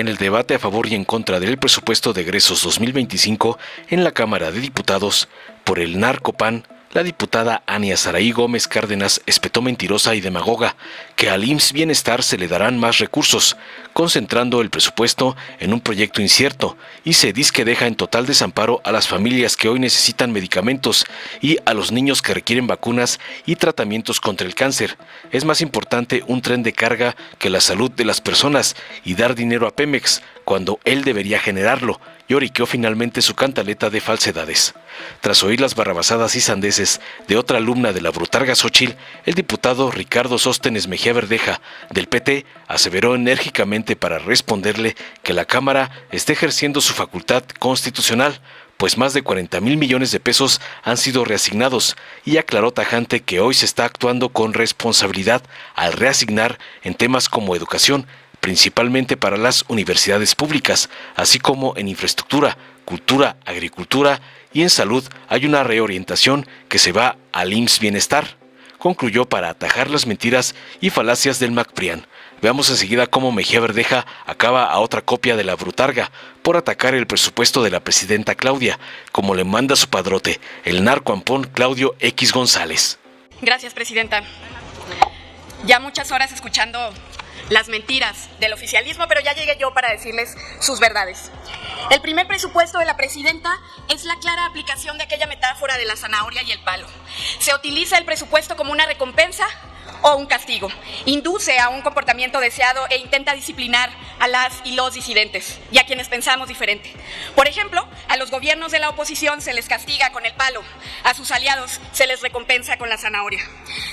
En el debate a favor y en contra del presupuesto de egresos 2025 en la Cámara de Diputados, por el Narcopan, la diputada Ania Saraí Gómez Cárdenas espetó mentirosa y demagoga que al IMSS Bienestar se le darán más recursos, concentrando el presupuesto en un proyecto incierto, y se dice que deja en total desamparo a las familias que hoy necesitan medicamentos y a los niños que requieren vacunas y tratamientos contra el cáncer. Es más importante un tren de carga que la salud de las personas y dar dinero a Pemex, cuando él debería generarlo, y oriqueó finalmente su cantaleta de falsedades. Tras oír las barrabasadas y sandeces de otra alumna de la Brutarga Xóchitl, el diputado Ricardo Sóstenes Mejía Verdeja, del PT, aseveró enérgicamente para responderle que la Cámara está ejerciendo su facultad constitucional, pues más de 40,000 millones de pesos han sido reasignados, y aclaró tajante que hoy se está actuando con responsabilidad al reasignar en temas como educación, principalmente para las universidades públicas, así como en infraestructura, cultura, agricultura y en salud hay una reorientación que se va al IMSS Bienestar, concluyó para atajar las mentiras y falacias del MACPRIAN. Veamos enseguida cómo Mejía Verdeja acaba a otra copia de la Brutarga por atacar el presupuesto de la presidenta Claudia, como le manda su padrote, el narcoampón Claudio X González. Gracias, presidenta. Ya muchas horas escuchando las mentiras del oficialismo, pero ya llegué yo para decirles sus verdades. El primer presupuesto de la presidenta es la clara aplicación de aquella metáfora de la zanahoria y el palo. Se utiliza el presupuesto como una recompensa o un castigo. Induce a un comportamiento deseado e intenta disciplinar a las y los disidentes y a quienes pensamos diferente. Por ejemplo, a los gobiernos de la oposición se les castiga con el palo, a sus aliados se les recompensa con la zanahoria.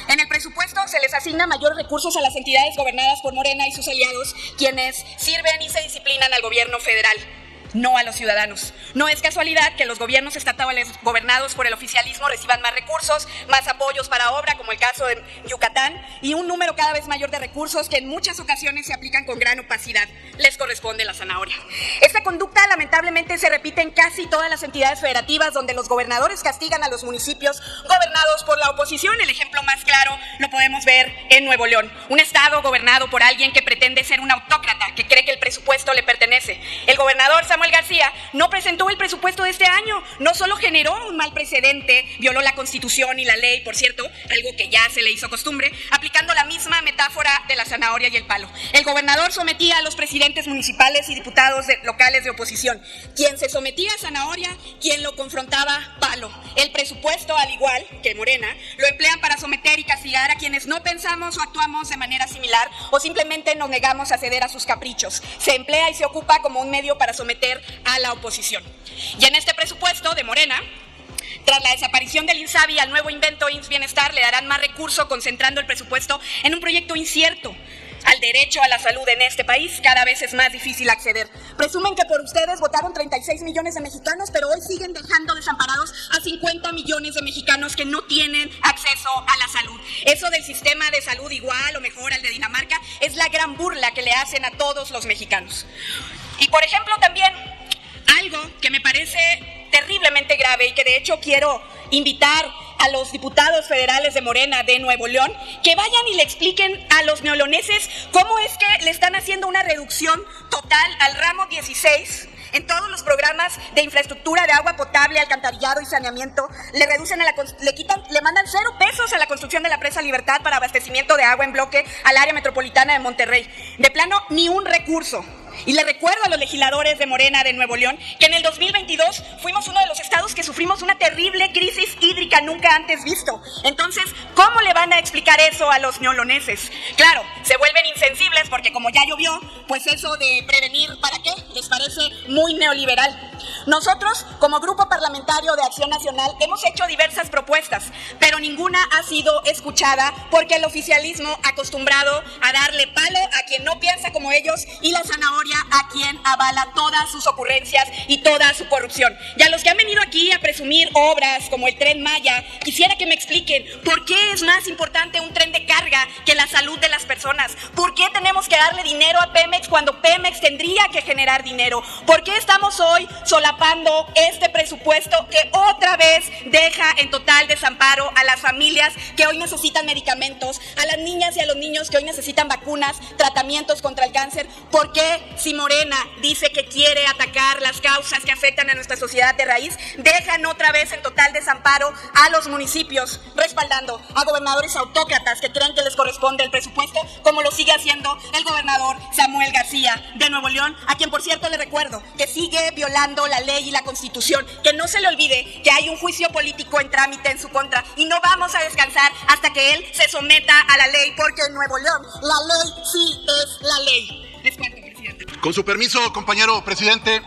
En el presupuesto se les asigna mayores recursos a las entidades gobernadas por Morena y sus aliados, quienes sirven y se disciplinan al gobierno federal, no a los ciudadanos. No es casualidad que los gobiernos estatales gobernados por el oficialismo reciban más recursos, más apoyos para obra, como el caso de Yucatán, y un número cada vez mayor de recursos que en muchas ocasiones se aplican con gran opacidad. Les corresponde la zanahoria. Esta conducta lamentablemente se repite en casi todas las entidades federativas donde los gobernadores castigan a los municipios gobernados por la oposición. El ejemplo más claro lo podemos ver en Nuevo León, un estado gobernado por alguien que pretende ser un autócrata, que cree que el presupuesto le pertenece. El gobernador Samuel García no presentó el presupuesto de este año, no solo generó un mal precedente, violó la Constitución y la ley, por cierto, algo que ya se le hizo costumbre, aplicando la misma metáfora de la zanahoria y el palo. El gobernador sometía a los presidentes municipales y diputados locales de oposición. Quien se sometía a zanahoria, quien lo confrontaba, palo. El presupuesto, al igual que Morena, lo emplean para someter y castigar a quienes no pensamos o actuamos de manera similar o simplemente nos negamos a ceder a sus caprichos. Se emplea y se ocupa como un medio para someter a la oposición. Y en este presupuesto de Morena, tras la desaparición del INSABI, al nuevo invento IMSS Bienestar le darán más recursos, concentrando el presupuesto en un proyecto incierto. Al derecho a la salud en este país cada vez es más difícil acceder. Presumen que por ustedes votaron 36 millones de mexicanos, pero hoy siguen dejando desamparados a 50 millones de mexicanos que no tienen acceso a la salud. Eso del sistema de salud igual o mejor al de Dinamarca es la gran burla que le hacen a todos los mexicanos. Y por ejemplo también algo que me parece terriblemente grave y que de hecho quiero invitar a los diputados federales de Morena de Nuevo León que vayan y le expliquen a los neoloneses cómo es que le están haciendo una reducción total al ramo 16 en todos los programas de infraestructura de agua potable, alcantarillado y saneamiento. Le reducen le mandan 0 pesos a la construcción de la presa Libertad para abastecimiento de agua en bloque al área metropolitana de Monterrey. De plano, ni un recurso. Y le recuerdo a los legisladores de Morena de Nuevo León que en el 2022 fuimos uno de los estados que sufrimos una terrible crisis hídrica nunca antes visto. Entonces, ¿cómo le van a explicar eso a los neoloneses? Claro, se vuelven insensibles porque como ya llovió, pues eso de prevenir, ¿para qué? Les parece muy neoliberal. Nosotros, como Grupo Parlamentario de Acción Nacional, hemos hecho diversas propuestas, pero ninguna ha sido escuchada porque el oficialismo acostumbrado a darle palo a quien no piensa como ellos y la zanahoria a quien avala todas sus ocurrencias y toda su corrupción. Y a los que han venido aquí a presumir obras como el Tren Maya, quisiera que me expliquen por qué es más importante un tren de carga que la salud de las personas. ¿Por qué tenemos que darle dinero a Pemex cuando Pemex tendría que generar dinero? ¿Por qué estamos hoy solapando tapando este presupuesto que otra vez deja en total desamparo a las familias que hoy necesitan medicamentos, a las niñas y a los niños que hoy necesitan vacunas, tratamientos contra el cáncer. ¿Por qué, si Morena dice que quiere atacar las causas que afectan a nuestra sociedad de raíz, dejan otra vez en total desamparo a los municipios, respaldando a gobernadores autócratas que creen que les corresponde el presupuesto, como lo sigue haciendo el gobernador Samuel García de Nuevo León, a quien por cierto le recuerdo que sigue violando la ley y la Constitución, que no se le olvide que hay un juicio político en trámite en su contra y no vamos a descansar hasta que él se someta a la ley, porque en Nuevo León la ley sí es la ley. Les cuento, presidente. Con su permiso, compañero presidente,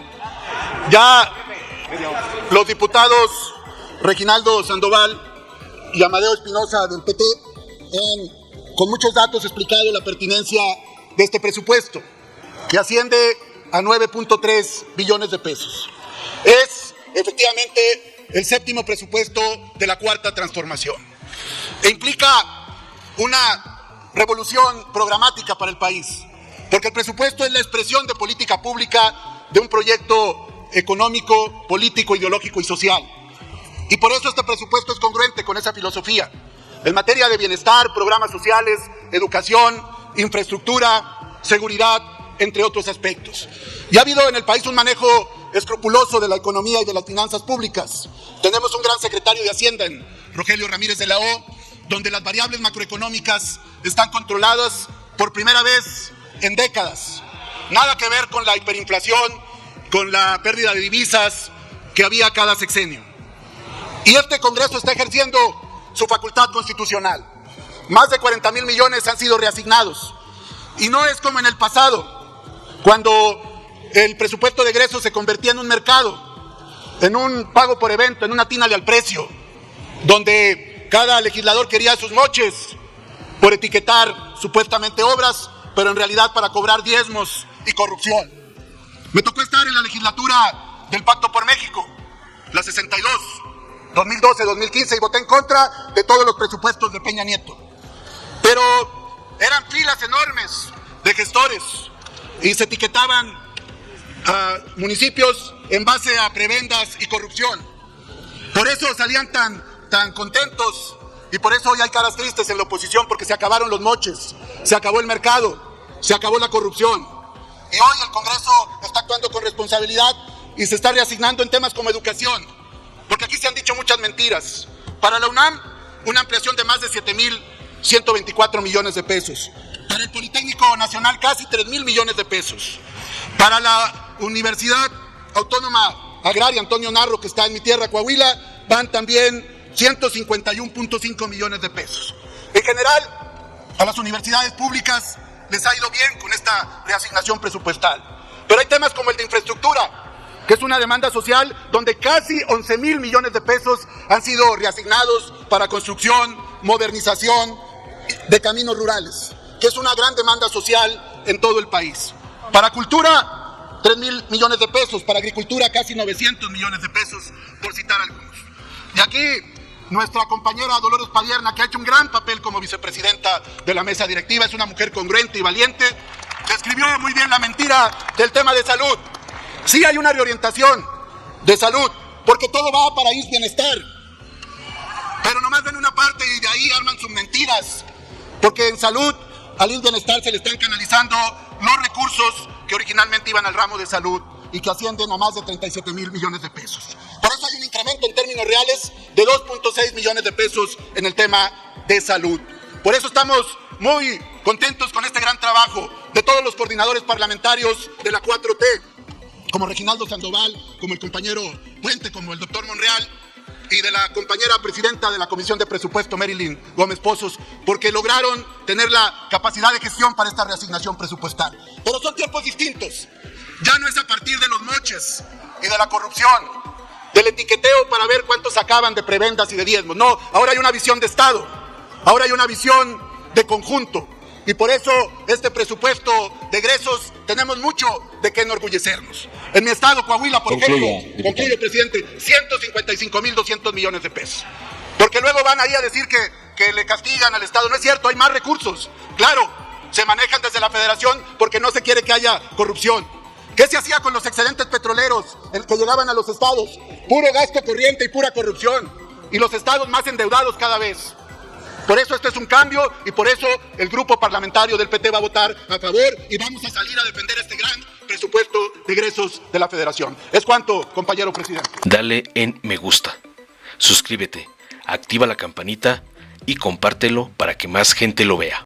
ya los diputados Reginaldo Sandoval y Amadeo Espinosa del PT con muchos datos explicado la pertinencia de este presupuesto, que asciende a 9.3 billones de pesos. Es efectivamente el séptimo presupuesto de la Cuarta Transformación e implica una revolución programática para el país, porque el presupuesto es la expresión de política pública de un proyecto económico, político, ideológico y social. Y por eso este presupuesto es congruente con esa filosofía en materia de bienestar, programas sociales, educación, infraestructura, seguridad, entre otros aspectos. Y ha habido en el país un manejo escrupuloso de la economía y de las finanzas públicas. Tenemos un gran secretario de Hacienda, Rogelio Ramírez de la O, donde las variables macroeconómicas están controladas por primera vez en décadas. Nada que ver con la hiperinflación, con la pérdida de divisas que había cada sexenio. Y este Congreso está ejerciendo su facultad constitucional. Más de 40,000 millones han sido reasignados. Y no es como en el pasado, cuando el presupuesto de egresos se convertía en un mercado, en un pago por evento, en una tínale al precio, donde cada legislador quería sus moches por etiquetar supuestamente obras, pero en realidad para cobrar diezmos y corrupción. Me tocó estar en la legislatura del Pacto por México, la 62, 2012-2015, y voté en contra de todos los presupuestos de Peña Nieto. Pero eran filas enormes de gestores y se etiquetaban a municipios en base a prebendas y corrupción. Por eso salían tan contentos y por eso hoy hay caras tristes en la oposición, porque se acabaron los moches, se acabó el mercado, se acabó la corrupción. Y hoy el Congreso está actuando con responsabilidad y se está reasignando en temas como educación, porque aquí se han dicho muchas mentiras. Para la UNAM, una ampliación de más de 7,124 millones de pesos. Para el Politécnico Nacional, casi 3,000 millones de pesos. Para la Universidad Autónoma Agraria Antonio Narro, que está en mi tierra, Coahuila, van también 151.5 millones de pesos. En general, a las universidades públicas les ha ido bien con esta reasignación presupuestal. Pero hay temas como el de infraestructura, que es una demanda social donde casi 11,000 millones de pesos han sido reasignados para construcción, modernización de caminos rurales, que es una gran demanda social en todo el país. Para cultura, 3,000 millones de pesos, para agricultura casi 900 millones de pesos, por citar algunos. Y aquí nuestra compañera Dolores Padierna, que ha hecho un gran papel como vicepresidenta de la mesa directiva, es una mujer congruente y valiente, describió muy bien la mentira del tema de salud. Sí hay una reorientación de salud, porque todo va para ISSSTE Bienestar, pero nomás ven una parte y de ahí arman sus mentiras, porque en salud al ISSSTE Bienestar se le están canalizando los recursos que originalmente iban al ramo de salud y que ascienden a más de 37,000 millones de pesos. Por eso hay un incremento en términos reales de 2.6 millones de pesos en el tema de salud. Por eso estamos muy contentos con este gran trabajo de todos los coordinadores parlamentarios de la 4T, como Reginaldo Sandoval, como el compañero Puente, como el doctor Monreal, y de la compañera presidenta de la Comisión de Presupuesto, Marilyn Gómez Pozos, porque lograron tener la capacidad de gestión para esta reasignación presupuestal. Pero son tiempos distintos. Ya no es a partir de los moches y de la corrupción, del etiqueteo para ver cuántos sacaban de prebendas y de diezmos. No, ahora hay una visión de Estado, ahora hay una visión de conjunto. Y por eso este presupuesto de egresos tenemos mucho de qué enorgullecernos. En mi estado, Coahuila, por ejemplo, concluyo, presidente, 155,200 millones de pesos. Porque luego van ahí a decir que le castigan al Estado. No es cierto, hay más recursos. Claro, se manejan desde la Federación porque no se quiere que haya corrupción. ¿Qué se hacía con los excedentes petroleros que llegaban a los estados? Puro gasto corriente y pura corrupción. Y los estados más endeudados cada vez. Por eso este es un cambio y por eso el grupo parlamentario del PT va a votar a favor y vamos a salir a defender este gran presupuesto de egresos de la Federación. Es cuanto, compañero presidente. Dale en me gusta, suscríbete, activa la campanita y compártelo para que más gente lo vea.